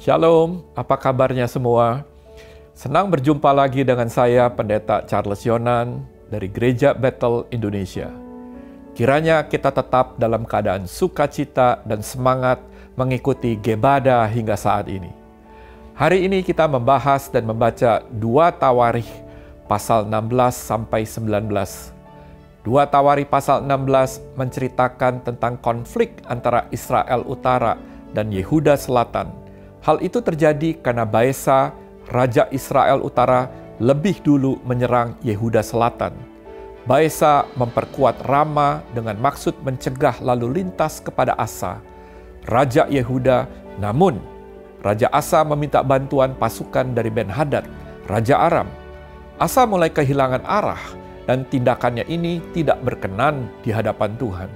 Shalom, apa kabarnya semua? Senang berjumpa lagi dengan saya, Pendeta Charles Yonan dari Gereja Bethel Indonesia. Kiranya kita tetap dalam keadaan sukacita dan semangat mengikuti Gebada hingga saat ini. Hari ini kita membahas dan membaca 2 Tawarikh pasal 16 sampai 19. 2 Tawarikh pasal 16 menceritakan tentang konflik antara Israel Utara dan Yehuda Selatan. Hal itu terjadi karena Baesa, Raja Israel Utara, lebih dulu menyerang Yehuda Selatan. Baesa memperkuat Rama dengan maksud mencegah lalu lintas kepada Asa, Raja Yehuda. Namun, Raja Asa meminta bantuan pasukan dari Ben-Hadad, Raja Aram. Asa mulai kehilangan arah dan tindakannya ini tidak berkenan di hadapan Tuhan.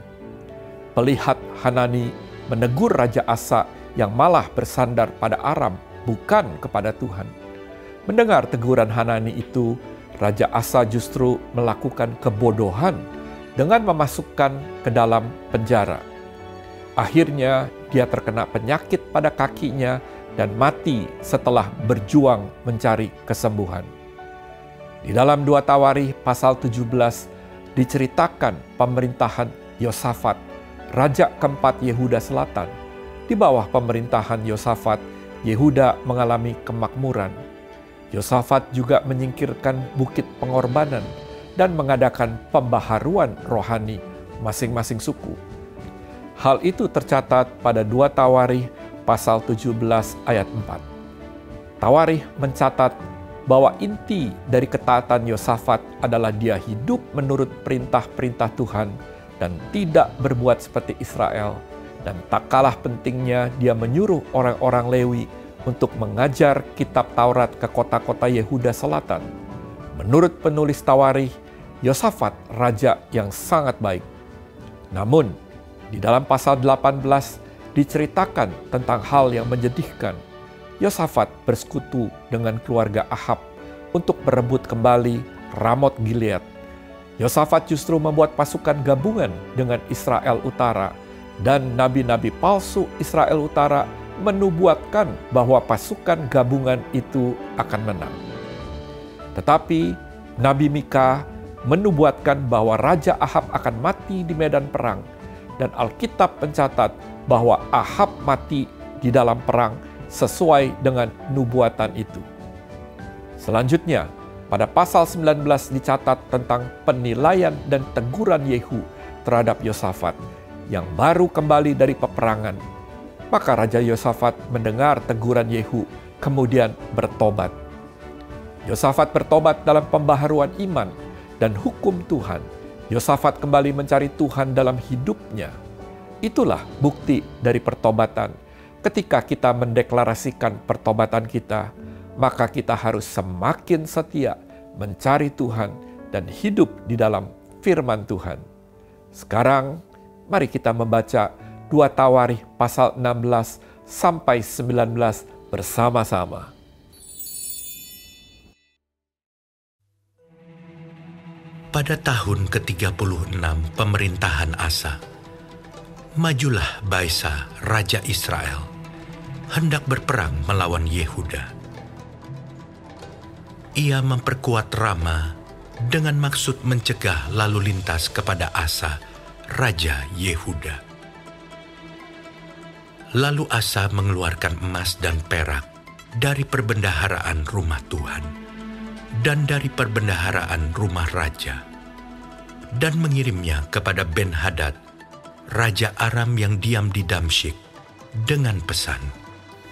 Pelihat Hanani menegur Raja Asa yang malah bersandar pada Aram, bukan kepada Tuhan. Mendengar teguran Hanani itu, Raja Asa justru melakukan kebodohan dengan memasukkan ke dalam penjara. Akhirnya dia terkena penyakit pada kakinya dan mati setelah berjuang mencari kesembuhan. Di dalam 2 Tawarikh pasal 17 diceritakan pemerintahan Yosafat, Raja keempat Yehuda Selatan. Di bawah pemerintahan Yosafat, Yehuda mengalami kemakmuran. Yosafat juga menyingkirkan bukit pengorbanan dan mengadakan pembaharuan rohani masing-masing suku. Hal itu tercatat pada 2 Tawarikh pasal 17 ayat 4. Tawarikh mencatat bahwa inti dari ketaatan Yosafat adalah dia hidup menurut perintah-perintah Tuhan dan tidak berbuat seperti Israel. Dan tak kalah pentingnya dia menyuruh orang-orang Lewi untuk mengajar kitab Taurat ke kota-kota Yehuda Selatan. Menurut penulis Tawarikh, Yosafat raja yang sangat baik. Namun, di dalam pasal 18 diceritakan tentang hal yang menyedihkan. Yosafat bersekutu dengan keluarga Ahab untuk merebut kembali Ramot Gilead. Yosafat justru membuat pasukan gabungan dengan Israel Utara, dan nabi-nabi palsu Israel Utara menubuatkan bahwa pasukan gabungan itu akan menang. Tetapi Nabi Mika menubuatkan bahwa Raja Ahab akan mati di medan perang, dan Alkitab mencatat bahwa Ahab mati di dalam perang sesuai dengan nubuatan itu. Selanjutnya, pada pasal 19 dicatat tentang penilaian dan teguran Yehu terhadap Yosafat yang baru kembali dari peperangan. Maka Raja Yosafat mendengar teguran Yehu, kemudian bertobat. Yosafat bertobat dalam pembaharuan iman dan hukum Tuhan. Yosafat kembali mencari Tuhan dalam hidupnya. Itulah bukti dari pertobatan. Ketika kita mendeklarasikan pertobatan kita, maka kita harus semakin setia mencari Tuhan dan hidup di dalam firman Tuhan. Sekarang, mari kita membaca 2 Tawarikh pasal 16 sampai 19 bersama-sama. Pada tahun ke-36 pemerintahan Asa, majulah Baesa, Raja Israel, hendak berperang melawan Yehuda. Ia memperkuat Rama dengan maksud mencegah lalu lintas kepada Asa, Raja Yehuda. Lalu Asa mengeluarkan emas dan perak dari perbendaharaan rumah Tuhan dan dari perbendaharaan rumah raja, dan mengirimnya kepada Ben-Hadad, Raja Aram yang diam di Damsyik, dengan pesan,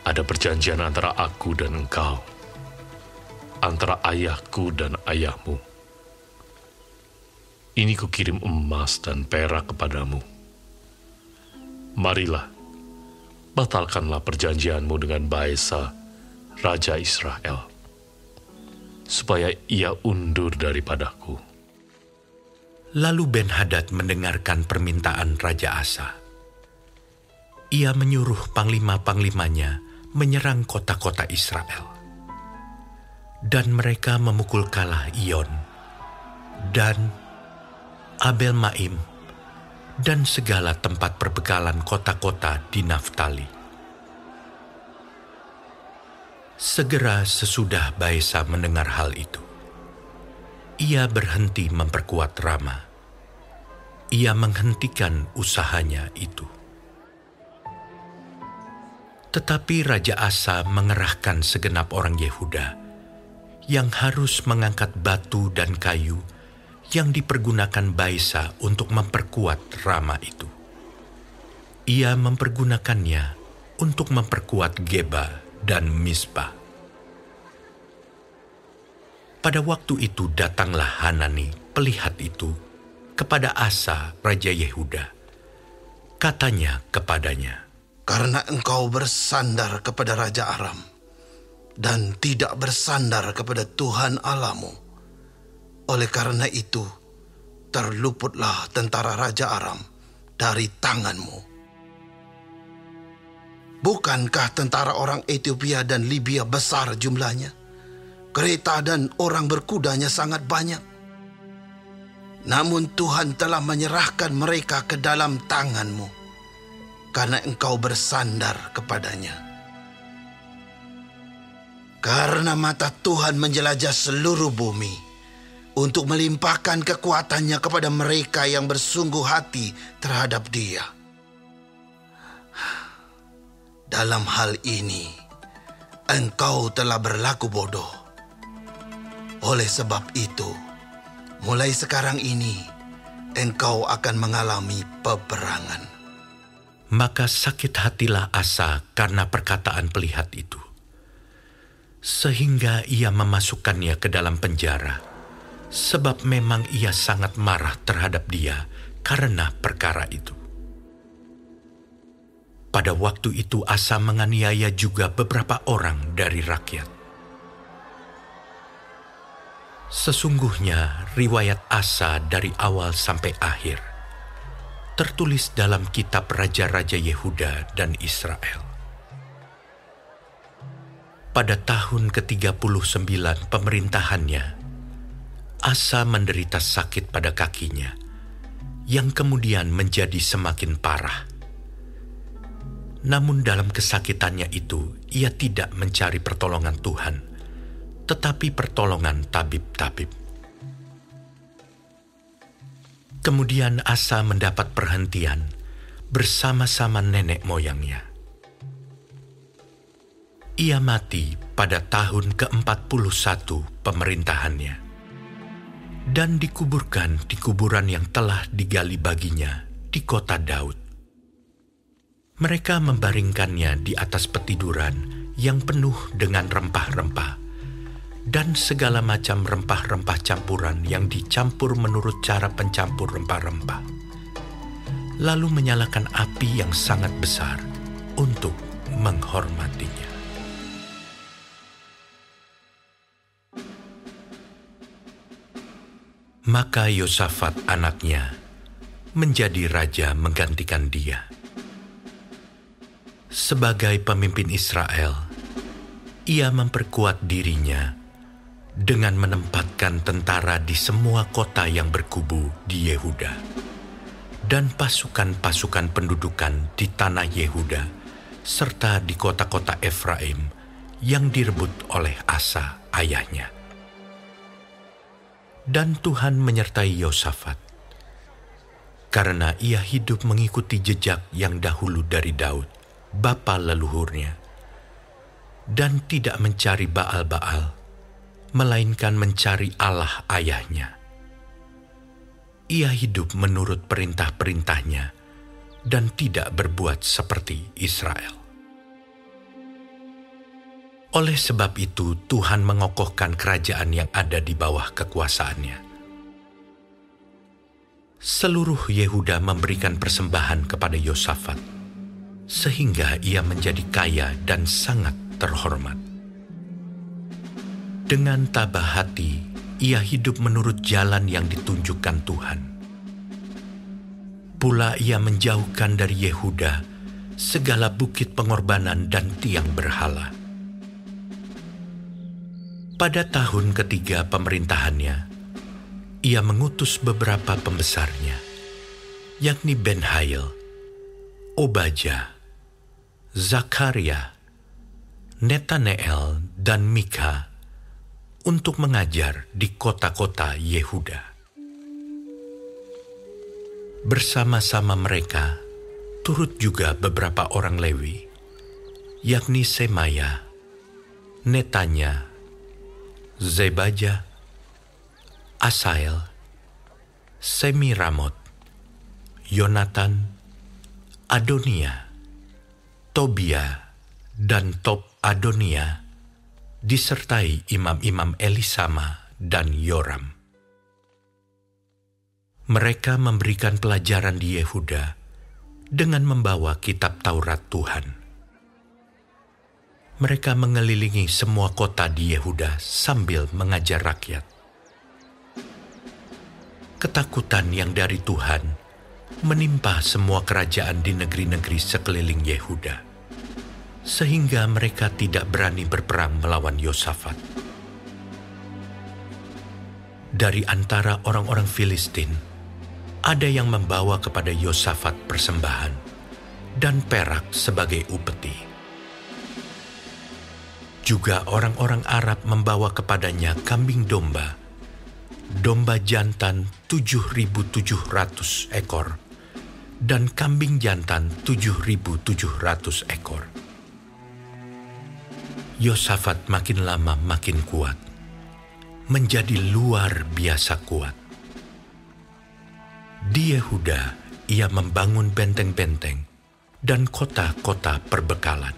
"Ada perjanjian antara aku dan engkau, antara ayahku dan ayahmu. Ini kukirim emas dan perak kepadamu. Marilah, batalkanlah perjanjianmu dengan Baesa, Raja Israel, supaya ia undur daripadaku." Lalu Ben-Hadad mendengarkan permintaan Raja Asa. Ia menyuruh panglima-panglimanya menyerang kota-kota Israel. Dan mereka memukul kalah Iyon, dan Abel Maim, dan segala tempat perbekalan kota-kota di Naftali. Segera sesudah Baesa mendengar hal itu, ia berhenti memperkuat Rama. Ia menghentikan usahanya itu. Tetapi Raja Asa mengerahkan segenap orang Yehuda yang harus mengangkat batu dan kayu yang dipergunakan Baesa untuk memperkuat Rama itu. Ia mempergunakannya untuk memperkuat Geba dan Mispa. Pada waktu itu datanglah Hanani, pelihat itu, kepada Asa, Raja Yehuda. Katanya kepadanya, "Karena engkau bersandar kepada Raja Aram dan tidak bersandar kepada Tuhan Allahmu, oleh karena itu terluputlah tentara Raja Aram dari tanganmu. Bukankah tentara orang Ethiopia dan Libya besar jumlahnya? Kereta dan orang berkudanya sangat banyak. Namun Tuhan telah menyerahkan mereka ke dalam tanganmu, karena engkau bersandar kepadanya. Karena mata Tuhan menjelajah seluruh bumi untuk melimpahkan kekuatannya kepada mereka yang bersungguh hati terhadap Dia. Dalam hal ini, engkau telah berlaku bodoh. Oleh sebab itu, mulai sekarang ini, engkau akan mengalami peperangan." Maka sakit hatilah Asa karena perkataan pelihat itu, sehingga ia memasukkannya ke dalam penjara, sebab memang ia sangat marah terhadap dia karena perkara itu. Pada waktu itu Asa menganiaya juga beberapa orang dari rakyat. Sesungguhnya riwayat Asa dari awal sampai akhir tertulis dalam kitab Raja-Raja Yehuda dan Israel. Pada tahun ke-39 pemerintahannya, Asa menderita sakit pada kakinya, yang kemudian menjadi semakin parah. Namun dalam kesakitannya itu, ia tidak mencari pertolongan Tuhan, tetapi pertolongan tabib-tabib. Kemudian Asa mendapat perhentian bersama-sama nenek moyangnya. Ia mati pada tahun ke-41 pemerintahannya, dan dikuburkan di kuburan yang telah digali baginya di kota Daud. Mereka membaringkannya di atas petiduran yang penuh dengan rempah-rempah dan segala macam rempah-rempah campuran yang dicampur menurut cara pencampur rempah-rempah, lalu menyalakan api yang sangat besar untuk menghormatinya. Maka Yosafat anaknya menjadi raja menggantikan dia. Sebagai pemimpin Israel, ia memperkuat dirinya dengan menempatkan tentara di semua kota yang berkubu di Yehuda dan pasukan-pasukan pendudukan di tanah Yehuda serta di kota-kota Efraim yang direbut oleh Asa ayahnya. Dan Tuhan menyertai Yosafat karena ia hidup mengikuti jejak yang dahulu dari Daud, bapa leluhurnya, dan tidak mencari Baal-Baal, melainkan mencari Allah ayahnya. Ia hidup menurut perintah-perintahnya dan tidak berbuat seperti Israel. Oleh sebab itu, Tuhan mengokohkan kerajaan yang ada di bawah kekuasaannya. Seluruh Yehuda memberikan persembahan kepada Yosafat, sehingga ia menjadi kaya dan sangat terhormat. Dengan tabah hati, ia hidup menurut jalan yang ditunjukkan Tuhan. Pula ia menjauhkan dari Yehuda segala bukit pengorbanan dan tiang berhala. Pada tahun ketiga pemerintahannya, ia mengutus beberapa pembesarnya, yakni Ben-Hail, Obadjah, Zakaria, Netanel dan Mika untuk mengajar di kota-kota Yehuda. Bersama-sama mereka turut juga beberapa orang Lewi, yakni Semaya, Netanya, Zebaja, Asael, Semiramot, Yonatan, Adonia, Tobia, dan Tob Adonia, disertai imam-imam Elisama dan Yoram. Mereka memberikan pelajaran di Yehuda dengan membawa kitab Taurat Tuhan. Mereka mengelilingi semua kota di Yehuda sambil mengajar rakyat. Ketakutan yang dari Tuhan menimpa semua kerajaan di negeri-negeri sekeliling Yehuda, sehingga mereka tidak berani berperang melawan Yosafat. Dari antara orang-orang Filistin, ada yang membawa kepada Yosafat persembahan dan perak sebagai upeti. Juga orang-orang Arab membawa kepadanya kambing domba, domba jantan 7.700 ekor, dan kambing jantan 7.700 ekor. Yosafat makin lama makin kuat, menjadi luar biasa kuat. Di Yehuda, ia membangun benteng-benteng dan kota-kota perbekalan.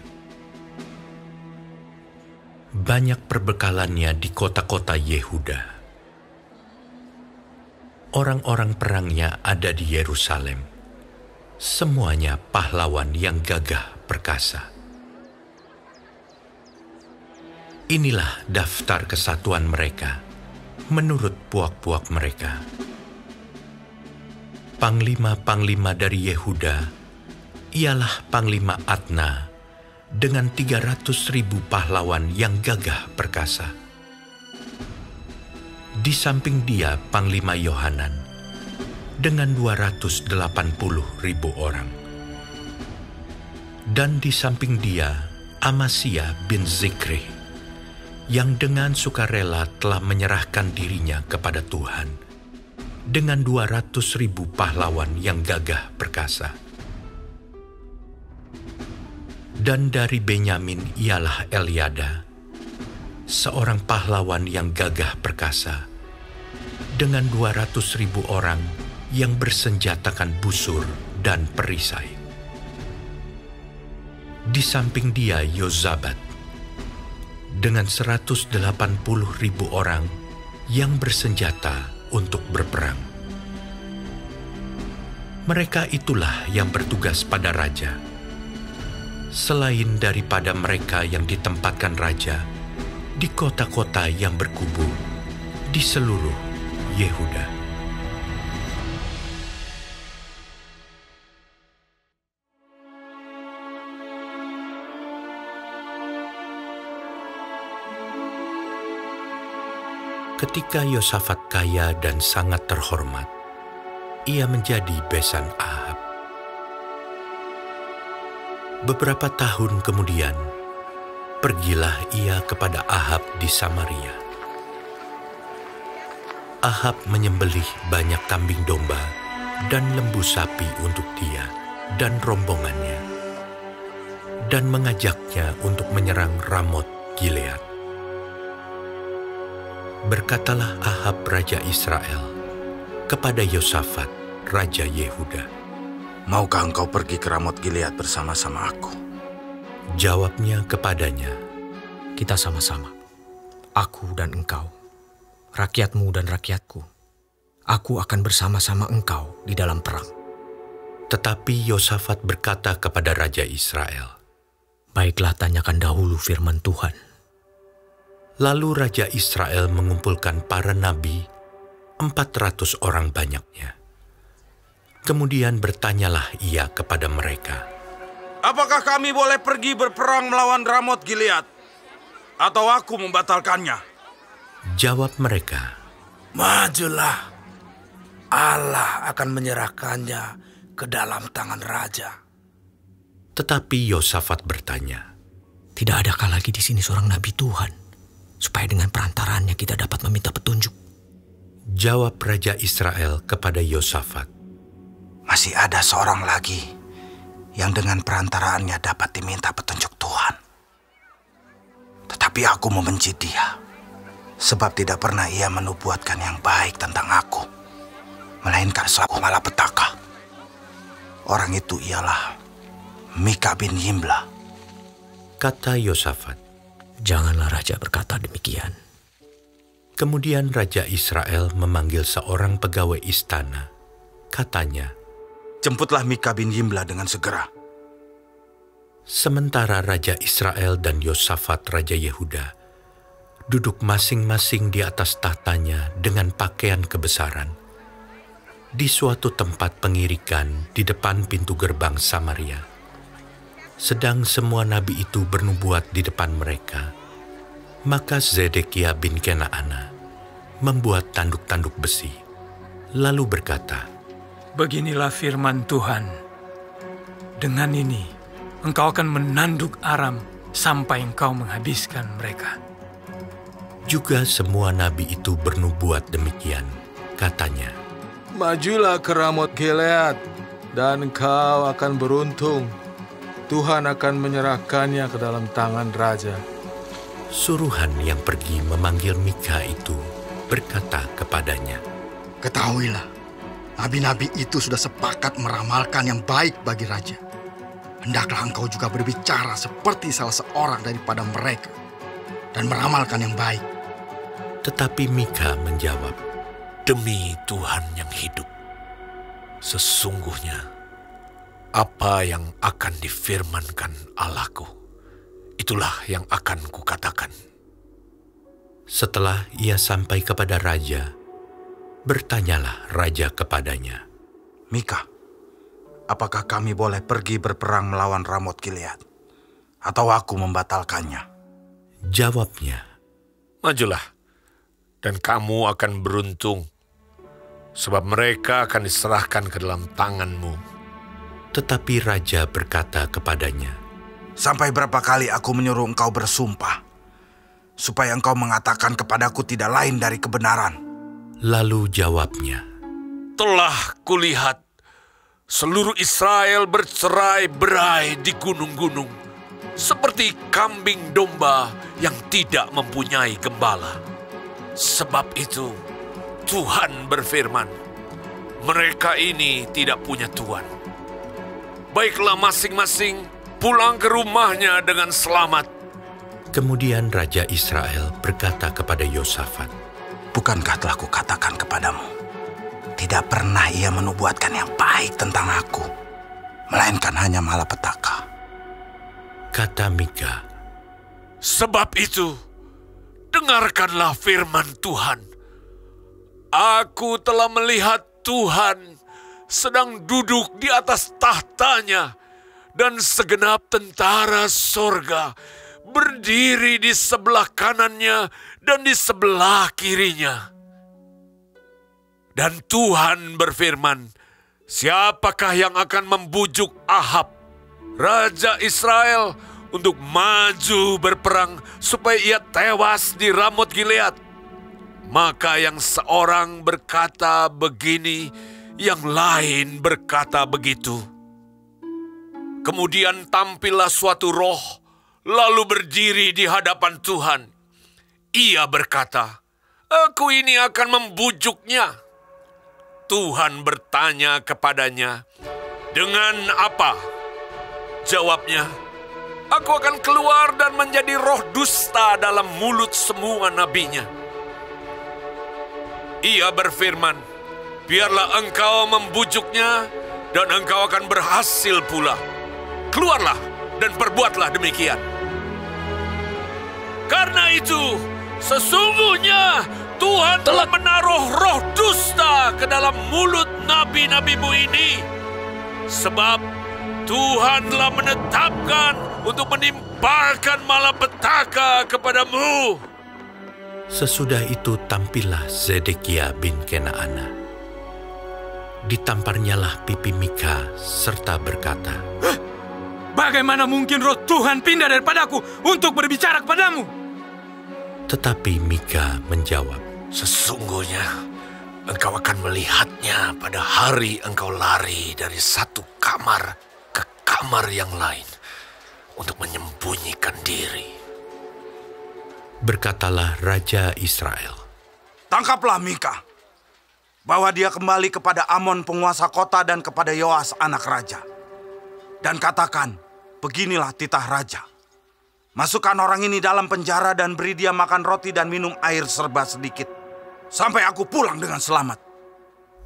Banyak perbekalannya di kota-kota Yehuda. Orang-orang perangnya ada di Yerusalem. Semuanya pahlawan yang gagah perkasa. Inilah daftar kesatuan mereka, menurut puak-puak mereka. Panglima-panglima dari Yehuda ialah Panglima Adna dengan 300.000 pahlawan yang gagah perkasa. Di samping dia Panglima Yohanan dengan 280.000 orang. Dan di samping dia Amasya bin Zikri, yang dengan sukarela telah menyerahkan dirinya kepada Tuhan, dengan 200.000 pahlawan yang gagah perkasa. Dan dari Benyamin ialah Eliada, seorang pahlawan yang gagah perkasa, dengan 200.000 orang yang bersenjatakan busur dan perisai. Di samping dia Yozabat, dengan 180.000 orang yang bersenjata untuk berperang. Mereka itulah yang bertugas pada raja. Selain daripada mereka yang ditempatkan raja di kota-kota yang berkubu di seluruh Yehuda. Ketika Yosafat kaya dan sangat terhormat, ia menjadi besan Ahab. Beberapa tahun kemudian, pergilah ia kepada Ahab di Samaria. Ahab menyembelih banyak kambing domba dan lembu sapi untuk dia dan rombongannya, dan mengajaknya untuk menyerang Ramot Gilead. Berkatalah Ahab Raja Israel kepada Yosafat Raja Yehuda, "Maukah engkau pergi ke Ramot Gilead bersama-sama aku?" Jawabnya kepadanya, "Kita sama-sama, aku dan engkau, rakyatmu dan rakyatku. Aku akan bersama-sama engkau di dalam perang." Tetapi Yosafat berkata kepada Raja Israel, "Baiklah, tanyakan dahulu firman Tuhan." Lalu Raja Israel mengumpulkan para nabi, 400 orang banyaknya. Kemudian bertanyalah ia kepada mereka, "Apakah kami boleh pergi berperang melawan Ramot Gilead? Atau aku membatalkannya?" Jawab mereka, "Majulah, Allah akan menyerahkannya ke dalam tangan raja." Tetapi Yosafat bertanya, Tidak adakah lagi di sini seorang nabi Tuhan, supaya dengan perantaraannya kita dapat meminta petunjuk? Jawab Raja Israel kepada Yosafat. Masih ada seorang lagi yang dengan perantaraannya dapat diminta petunjuk Tuhan. Tetapi aku membenci dia, sebab tidak pernah ia menubuatkan yang baik tentang aku, melainkan selaku malapetaka. Orang itu ialah Mika bin Yimla. Kata Yosafat. Janganlah raja berkata demikian. Kemudian Raja Israel memanggil seorang pegawai istana. Katanya, Jemputlah Mika bin Yimla dengan segera. sementara Raja Israel dan Yosafat Raja Yehuda duduk masing-masing di atas tahtanya dengan pakaian kebesaran, di suatu tempat pengirikan di depan pintu gerbang Samaria. Sedang semua nabi itu bernubuat di depan mereka, maka Zedekia bin Kenaana membuat tanduk-tanduk besi, lalu berkata, Beginilah firman Tuhan, dengan ini engkau akan menanduk Aram sampai engkau menghabiskan mereka. Juga semua nabi itu bernubuat demikian, katanya, Majulah ke Ramot Gilead, dan engkau akan beruntung. Tuhan akan menyerahkannya ke dalam tangan raja. Suruhan yang pergi memanggil Mika itu berkata kepadanya, Ketahuilah, nabi-nabi itu sudah sepakat meramalkan yang baik bagi raja. Hendaklah engkau juga berbicara seperti salah seorang daripada mereka dan meramalkan yang baik. Tetapi Mika menjawab, Demi Tuhan yang hidup, sesungguhnya apa yang akan difirmankan Allahku, itulah yang akan kukatakan. Setelah ia sampai kepada raja, bertanyalah raja kepadanya, Mika, apakah kami boleh pergi berperang melawan Ramot Gilead, atau aku membatalkannya? Jawabnya, Majulah, dan kamu akan beruntung, sebab mereka akan diserahkan ke dalam tanganmu. tetapi raja berkata kepadanya, Sampai berapa kali aku menyuruh engkau bersumpah, supaya engkau mengatakan kepadaku tidak lain dari kebenaran? Lalu jawabnya, Telah kulihat seluruh Israel bercerai-berai di gunung-gunung, seperti kambing domba yang tidak mempunyai gembala. Sebab itu, Tuhan berfirman, mereka ini tidak punya Tuhan. Baiklah masing-masing pulang ke rumahnya dengan selamat. Kemudian Raja Israel berkata kepada Yosafat, Bukankah telah kukatakan kepadamu, tidak pernah ia menubuatkan yang baik tentang aku, melainkan hanya malapetaka. Kata Mika, Sebab itu, dengarkanlah firman Tuhan. Aku telah melihat Tuhan sedang duduk di atas tahtanya, dan segenap tentara sorga berdiri di sebelah kanannya dan di sebelah kirinya. Dan Tuhan berfirman, siapakah yang akan membujuk Ahab, Raja Israel, untuk maju berperang supaya ia tewas di Ramot Gilead? Maka yang seorang berkata begini, yang lain berkata begitu. Kemudian tampillah suatu roh, lalu berdiri di hadapan Tuhan. Ia berkata, Aku ini akan membujuknya. Tuhan bertanya kepadanya, Dengan apa? Jawabnya, Aku akan keluar dan menjadi roh dusta dalam mulut semua nabinya. Ia berfirman, Biarlah engkau membujuknya, dan engkau akan berhasil pula. Keluarlah dan perbuatlah demikian. Karena itu, sesungguhnya Tuhan telah menaruh roh dusta ke dalam mulut nabi-nabimu ini. Sebab Tuhan telah menetapkan untuk menimpakan malapetaka kepadamu. sesudah itu tampillah Zedekia bin Kenaana. Ditamparnyalah pipi Mika serta berkata, Bagaimana mungkin roh Tuhan pindah daripadaku untuk berbicara kepadamu? Tetapi Mika menjawab, Sesungguhnya engkau akan melihatnya pada hari engkau lari dari satu kamar ke kamar yang lain untuk menyembunyikan diri. Berkatalah Raja Israel, Tangkaplah Mika, bawa dia kembali kepada Amon penguasa kota dan kepada Yoas anak raja. Dan katakan, beginilah titah raja. Masukkan orang ini dalam penjara dan beri dia makan roti dan minum air serba sedikit, sampai aku pulang dengan selamat.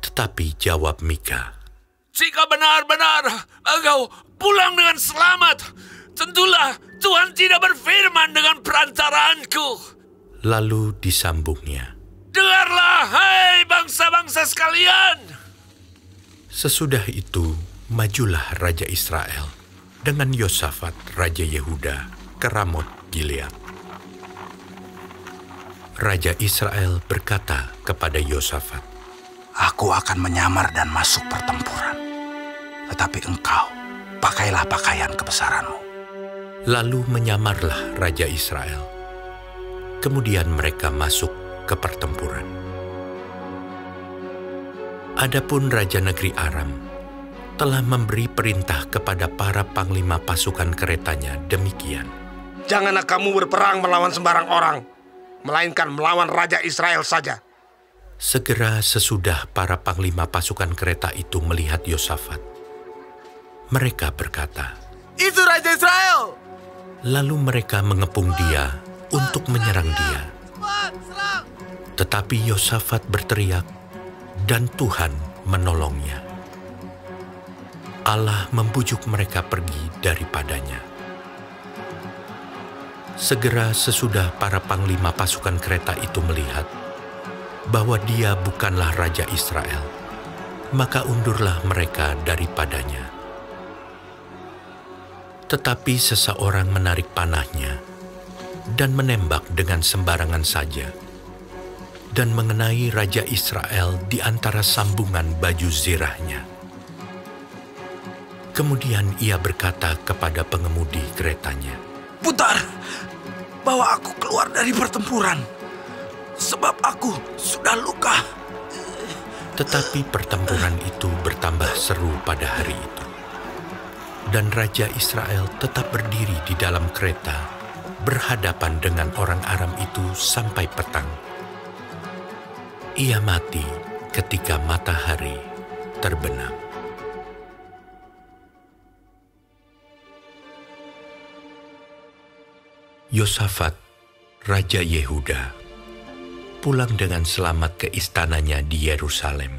Tetapi jawab Mika, Jika benar-benar engkau pulang dengan selamat, tentulah Tuhan tidak berfirman dengan perantaranku. Lalu disambungnya, Dengarlah, hai bangsa-bangsa sekalian. sesudah itu majulah Raja Israel dengan Yosafat Raja Yehuda ke Ramot Gilead. Raja Israel berkata kepada Yosafat, Aku akan menyamar dan masuk pertempuran. Tetapi engkau, pakailah pakaian kebesaranmu. Lalu menyamarlah Raja Israel. Kemudian mereka masuk ke pertempuran. Adapun Raja Negeri Aram telah memberi perintah kepada para panglima pasukan keretanya demikian. Janganlah kamu berperang melawan sembarang orang, melainkan melawan Raja Israel saja. Segera sesudah para panglima pasukan kereta itu melihat Yosafat, mereka berkata, Itu Raja Israel! Lalu mereka mengepung dia untuk menyerang dia. Tetapi Yosafat berteriak, dan Tuhan menolongnya. Allah membujuk mereka pergi daripadanya. Segera sesudah para panglima pasukan kereta itu melihat bahwa dia bukanlah Raja Israel, maka undurlah mereka daripadanya. Tetapi seseorang menarik panahnya dan menembak dengan sembarangan saja, dan mengenai Raja Israel di antara sambungan baju zirahnya. Kemudian ia berkata kepada pengemudi keretanya, Putar, bawa aku keluar dari pertempuran, sebab aku sudah luka. Tetapi pertempuran itu bertambah seru pada hari itu. Dan Raja Israel tetap berdiri di dalam kereta, berhadapan dengan orang Aram itu sampai petang. Ia mati ketika matahari terbenam. Yosafat, Raja Yehuda, pulang dengan selamat ke istananya di Yerusalem.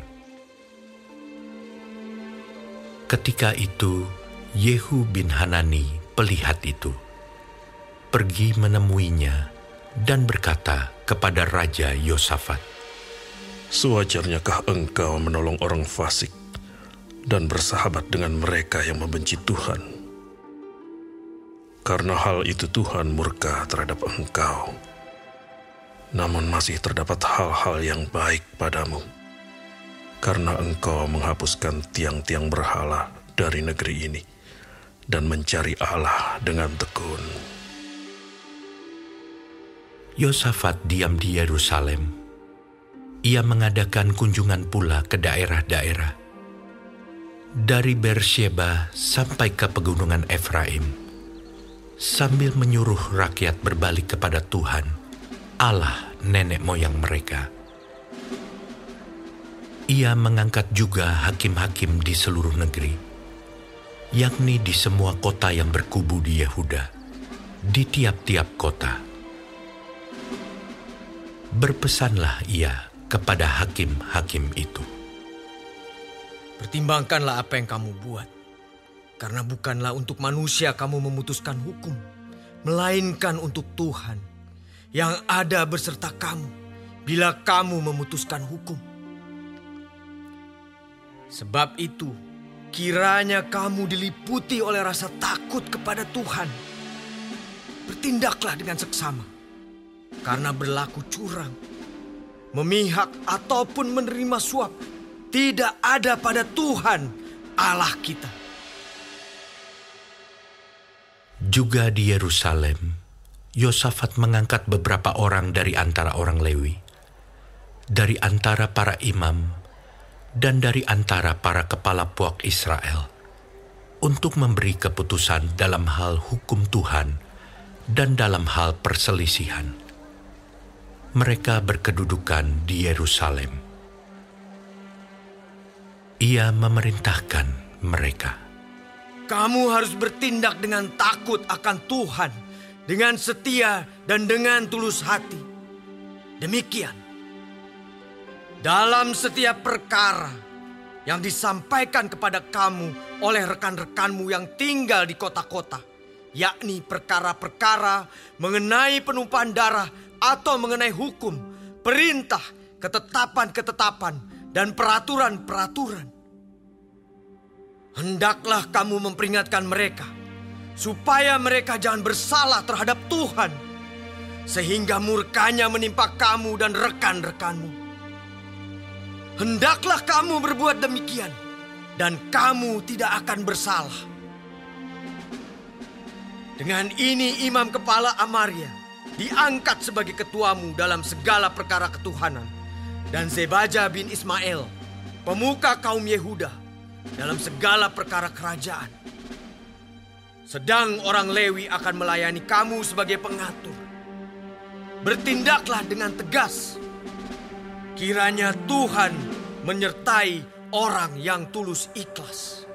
Ketika itu, Yehu bin Hanani, pelihat itu, pergi menemuinya dan berkata kepada Raja Yosafat, Sewajarnyakah engkau menolong orang fasik dan bersahabat dengan mereka yang membenci Tuhan? Karena hal itu Tuhan murka terhadap engkau. Namun masih terdapat hal-hal yang baik padamu, karena engkau menghapuskan tiang-tiang berhala dari negeri ini dan mencari Allah dengan tekun. Yosafat diam di Yerusalem. Ia mengadakan kunjungan pula ke daerah-daerah, dari Beersheba sampai ke pegunungan Efraim, sambil menyuruh rakyat berbalik kepada Tuhan, Allah nenek moyang mereka. Ia mengangkat juga hakim-hakim di seluruh negeri, yakni di semua kota yang berkubu di Yehuda, di tiap-tiap kota. Berpesanlah ia kepada hakim-hakim itu, Pertimbangkanlah apa yang kamu buat, karena bukanlah untuk manusia kamu memutuskan hukum, melainkan untuk Tuhan yang ada beserta kamu bila kamu memutuskan hukum. Sebab itu, kiranya kamu diliputi oleh rasa takut kepada Tuhan. Bertindaklah dengan seksama, karena berlaku curang, memihak ataupun menerima suap tidak ada pada Tuhan Allah kita. Juga di Yerusalem, Yosafat mengangkat beberapa orang dari antara orang Lewi, dari antara para imam, dan dari antara para kepala puak Israel, untuk memberi keputusan dalam hal hukum Tuhan dan dalam hal perselisihan. Mereka berkedudukan di Yerusalem. Ia memerintahkan mereka, kamu harus bertindak dengan takut akan Tuhan, dengan setia dan dengan tulus hati. Demikian, dalam setiap perkara yang disampaikan kepada kamu oleh rekan-rekanmu yang tinggal di kota-kota, yakni perkara-perkara mengenai penumpahan darah atau mengenai hukum, perintah, ketetapan-ketetapan, dan peraturan-peraturan. Hendaklah kamu memperingatkan mereka, supaya mereka jangan bersalah terhadap Tuhan, sehingga murkanya menimpa kamu dan rekan-rekanmu. Hendaklah kamu berbuat demikian, dan kamu tidak akan bersalah. Dengan ini imam kepala Amaria diangkat sebagai ketuamu dalam segala perkara ketuhanan, dan Zebaja bin Ismail, pemuka kaum Yehuda, dalam segala perkara kerajaan. Sedang orang Lewi akan melayani kamu sebagai pengatur. Bertindaklah dengan tegas. Kiranya Tuhan menyertai orang yang tulus ikhlas.